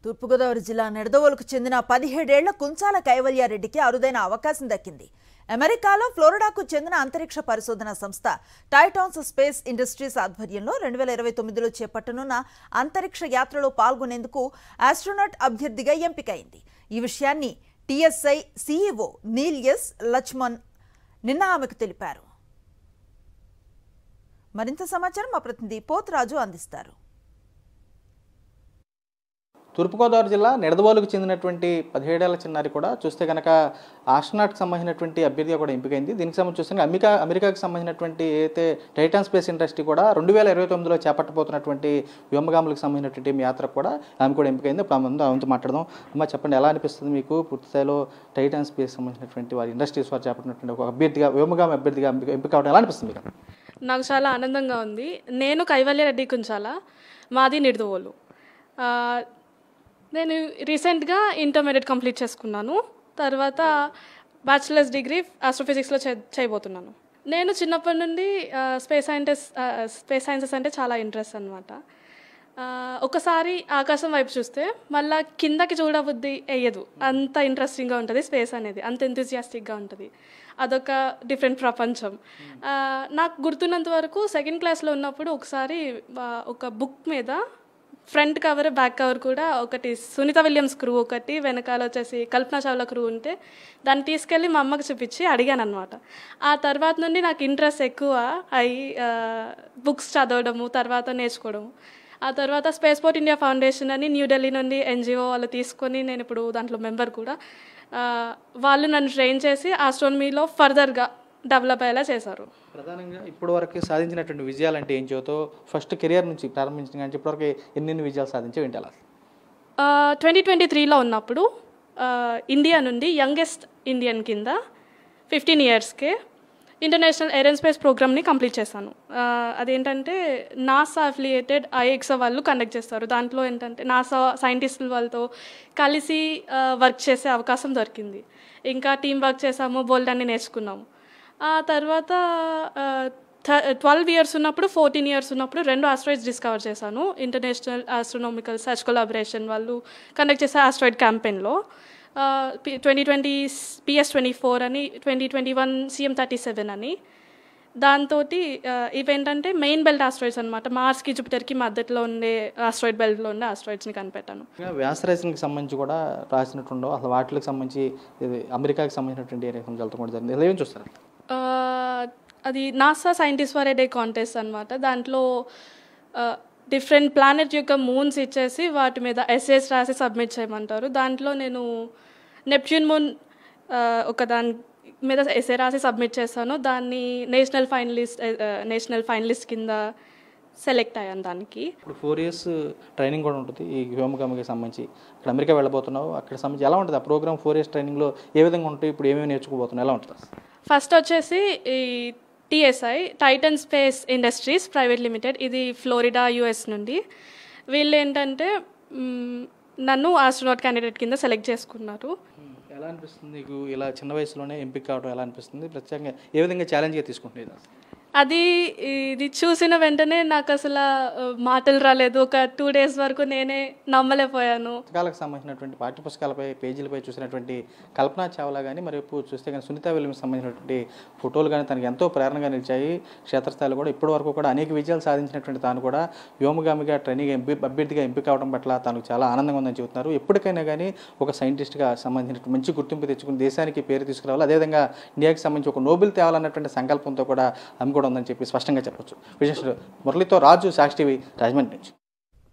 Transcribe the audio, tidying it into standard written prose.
తూర్పుగోదావరి జిల్లా నిడదవోలుకు చెందిన 17 ఏళ్ల కుంచాల కైవల్యారెడ్డికి అరుదైన అవకాశం దక్కింది. అమెరికాలో ఫ్లోరిడాకు చెందిన అంతరిక్ష పరిశోధన సంస్థ టైటాన్స్ స్పేస్ ఇండస్ట్రీస్ ఆధ్వర్యంలో 2029లో చేపట్టనున్న అంతరిక్ష యాత్రలో పాల్గొనేందుకు ఆస్ట్రోనాట్ అభ్యర్థిగా ఎంపికైంది. ఈ విషయాన్ని టీఎస్ఐ సీఈఓ నీల్ ఎస్ లచ్మన్ నిన్న ఆమెకు తెలిపారు. మరింత సమాచారం మా ప్రతినిధి పోతరాజు అందిస్తారు. తూర్పుగోదావరి జిల్లా నిడదవోలుకు చెందినటువంటి 17 ఏళ్ల చిన్నారి కూడా చూస్తే కనుక ఆస్ట్రోనాట్కి సంబంధించినటువంటి అభ్యర్థిగా కూడా ఎంపికైంది. దీనికి సంబంధించి చూస్తే అమెరికాకి సంబంధించినటువంటి అయితే టైటాన్ స్పేస్ ఇండస్ట్రీ కూడా 2029లో చేపట్టబోతున్నటువంటి వ్యోమగాములకు సంబంధించినటువంటి యాత్ర కూడా ఆమె కూడా ఎంపికైంది. ఇప్పుడు ఆమెతో మాట్లాడదాం. అమ్మ చెప్పండి, ఎలా అనిపిస్తుంది మీకు పూర్తిస్థాయిలో టైటాన్ స్పేస్ సంబంధించినటువంటి వారి ఇండస్ట్రీస్ వారు చేపట్టినటువంటి ఒక అభ్యర్థిగా వ్యోమగామి అభ్యర్థిగా ఎంపిక అవడం ఎలా అనిపిస్తుంది మీకు? నాకు చాలా ఆనందంగా ఉంది. నేను కైవల్యారెడ్డి కుంచాల, మాది నిడదవోలు. నేను రీసెంట్గా ఇంటర్మీడియట్ కంప్లీట్ చేసుకున్నాను. తర్వాత బ్యాచిలర్స్ డిగ్రీ ఆస్ట్రోఫిజిక్స్లో చేయబోతున్నాను. నేను చిన్నప్పటి నుండి స్పేస్ సైన్సెస్ అంటే చాలా ఇంట్రెస్ట్ అనమాట. ఒకసారి ఆకాశం వైపు చూస్తే మళ్ళీ కిందకి చూడబుద్ధి అయ్యదు. అంత ఇంట్రెస్టింగ్గా ఉంటుంది స్పేస్ అనేది, అంత ఎంతూజియాస్టిక్గా ఉంటుంది. అదొక డిఫరెంట్ ప్రపంచం. నాకు గుర్తున్నంత వరకు 2nd క్లాస్లో ఉన్నప్పుడు ఒకసారి ఒక బుక్ మీద ఫ్రంట్ కవర్ బ్యాక్ కవర్ కూడా ఒకటి సునీత విలియమ్స్ క్రూ, ఒకటి వెనకాల వచ్చేసి కల్పనా చావ్లా క్రూ ఉంటే దాన్ని తీసుకెళ్ళి మా అమ్మకి చూపించి అడిగాను అనమాట. ఆ తర్వాత నుండి నాకు ఇంట్రెస్ట్ ఎక్కువ అయ్యి బుక్స్ చదవడము, తర్వాత నేర్చుకోవడము. ఆ తర్వాత స్పేస్ పోర్ట్ ఇండియా ఫౌండేషన్ అని న్యూఢిల్లీ నుండి ఎన్జిఓ వాళ్ళు తీసుకొని నేను ఇప్పుడు దాంట్లో మెంబర్ కూడా. వాళ్ళు నన్ను ట్రైన్ చేసి ఆస్ట్రోనమీలో ఫర్దర్గా డెవలప్ అయ్యేలా చేశారు. ప్రధానంగా ఇప్పటి వరకు సాధించినటువంటి విజయాలు అంటే ఏం చెబుతావు? ఫస్ట్ కెరియర్ నుంచి ప్రారంభించిన కానీ ఇప్పటివరకు ఎన్ని విజయాలు సాధించావు ఏంటి? అలా 2023లో ఉన్నప్పుడు ఇండియా నుండి యంగెస్ట్ ఇండియన్ కింద 15 ఇయర్స్కే ఇంటర్నేషనల్ ఎయిర్ అండ్ స్పేస్ ప్రోగ్రామ్ని కంప్లీట్ చేశాను. అదేంటంటే నాసా అఫిలియేటెడ్ ఐఎక్సా వాళ్ళు కండక్ట్ చేస్తారు. దాంట్లో ఏంటంటే నాసా సైంటిస్టుల వాళ్ళతో కలిసి వర్క్ చేసే అవకాశం దొరికింది. ఇంకా టీం వర్క్ చేసాము, బోల్డ్ అన్ని నేర్చుకున్నాము. ఆ తర్వాత 12 ఇయర్స్ ఉన్నప్పుడు 14 ఇయర్స్ ఉన్నప్పుడు 2 ఆస్ట్రాయిడ్స్ డిస్కవర్ చేశాను. ఇంటర్నేషనల్ ఆస్ట్రోనామికల్ సర్చ్ కొలాబరేషన్ వాళ్ళు కండక్ట్ చేసే ఆస్ట్రాయిడ్ క్యాంపెయిన్లో 2020 PS24 అని, 2021 CM37 అని. దాంతో ఇవేంటంటే మెయిన్ బెల్ట్ ఆస్ట్రాయిడ్స్ అనమాట. మార్స్కి జూపిటర్కి మధ్యలో ఉండే ఆస్ట్రాయిడ్ బెల్ట్లో ఉండే ఆస్ట్రాయిడ్స్ని కనిపెట్టాను. వ్యాసరేషన్కి సంబంధించి కూడా రాసినట్టుండో అసలు వాటికి సంబంధించి అమెరికాకి సంబంధించినటువంటి రిజల్ట్ కూడా జరిగింది. ఏం చూస్తారు? అది NASA scientist for a day contest అనమాట. దాంట్లో డిఫరెంట్ ప్లానెట్ యొక్క మూన్స్ ఇచ్చేసి వాటి మీద ఎస్సేస్ రాసి సబ్మిట్ చేయమంటారు. దాంట్లో నేను నెప్ట్యూన్ మూన్ ఒక దాని మీద ఎస్సే రాసి సబ్మిట్ చేశాను. దాన్ని నేషనల్ ఫైనలిస్ట్ కింద సెలెక్ట్ అయ్యాను. దానికి ఇప్పుడు 4 ఇయర్స్ ట్రైనింగ్ కూడా ఉంటుంది ఈ వ్యోమగామికి సంబంధించి. ఇక్కడ అమెరికా వెళ్ళబోతున్నావు, అక్కడ సంబంధించి ఎలా ఉంటుంది ఆ ప్రోగ్రామ్? 4 ఇయర్స్ ట్రైనింగ్లో ఏ విధంగా ఉంటాయి? ఇప్పుడు ఏమేమి నేర్చుకోబోతున్నావు? ఎలా ఉంటుంది? ఫస్ట్ వచ్చేసి ఈ TSI Titan space industries private limited, ఇది ఫ్లోరిడా US నుండి. వీళ్ళు ఏంటంటే నన్ను ఆస్ట్రోనాట్ క్యాండిడేట్ కింద సెలెక్ట్ చేసుకున్నారు. ఎలా అనిపిస్తుంది నీకు ఇలా చిన్న వయసులోనే ఎంపిక కావడం? ఎలా అనిపిస్తుంది? ప్రత్యేకంగా ఏ విధంగా ఛాలెంజ్గా తీసుకుంటుంది? ఇది చూసిన వెంటనే నాకు అసలు మాటలు రాలేదు. ఒక 2 డేస్ వరకు నేనే నమ్మలేకపోయాను. పుస్తకాలకు సంబంధించినటువంటి పాఠ్యపుస్తకాలపై పేజీలపై చూసినటువంటి కల్పనా చావ్లా కానీ మరి చూస్తే కానీ సునీత విలియమ్స్ సంబంధించినటువంటి ఫోటోలు కానీ తనకు ఎంతో ప్రేరణగా నిలిచాయి. క్షేత్రస్థాయిలో కూడా ఇప్పటి వరకు కూడా అనేక విజయాలు సాధించినటువంటి తాను కూడా వ్యోమగామిగా ట్రైనింగ్ అభ్యర్థిగా ఎంపిక అవడం పట్ల తనకు చాలా ఆనందంగా ఉందని చెబుతున్నారు. ఎప్పటికైనా కానీ ఒక సైంటిస్ట్గా సంబంధించిన మంచి గుర్తింపు తెచ్చుకుని దేశానికి పేరు తీసుకురావాలి, అదేవిధంగా ఇండియాకి సంబంధించి ఒక నోబెల్ తేవాలన్నటువంటి సంకల్పంతో కూడా ఆమె ఉందని చెప్పి స్పష్టంగా చెప్పొచ్చు. విశేష మురళితో రాజు, సాక్షి టీవీ, రాజమండ్రి నుంచి.